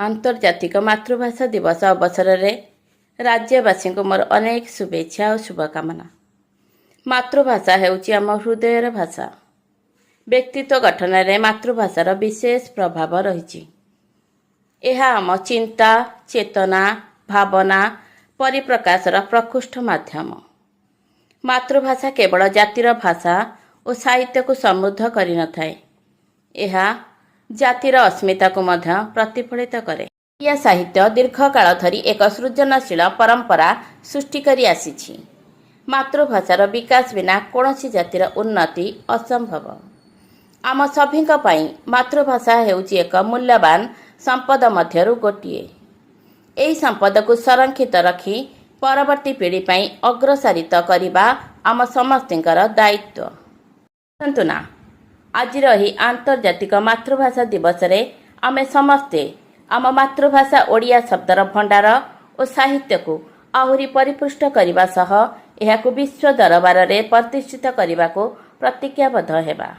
आंतर्जातिक मातृभाषा दिवस अवसर में राज्यवासी को मोर अनेक शुभेच्छा और शुभकामना। मातृभाषा हेउची आम हृदयर भाषा। व्यक्तित्व गठन में मातृभाषार विशेष प्रभाव रही। यह आम चिंता, चेतना, भावना परिप्रकाशर प्रकृष्ट माध्यम। मातृभाषा केवल जातिर भाषा और साहित्य को समृद्ध करि न थाए, यह जातिर अस्मिता को मध्य प्रतिफलित करे। यह साहित्य दीर्घ काल धरी एक सृजनशील परंपरा सृष्टि करी आसीछि। मातृभाषार विकास बिना कौनसी जातिर उन्नति असंभव। आम सभी मातृभाषा हेउची एक मूल्यवान संपद मध्यरु गोटिए। एही संपद को संरक्षित रखी परवर्ती पीढ़ी पई अग्रसारित करिबा आम समस्तिंकर दायित्व। ना आज रही आंतर्जातिक मातृभाषा दिवस रे आमे समस्ते आम मातृभाषा ओडिया शब्दर भंडार और साहित्य को आहुरी परिपुष्ट करने सह यह विश्व दरबार में प्रतिष्ठित करने को प्रतिज्ञाबद्ध हेबा।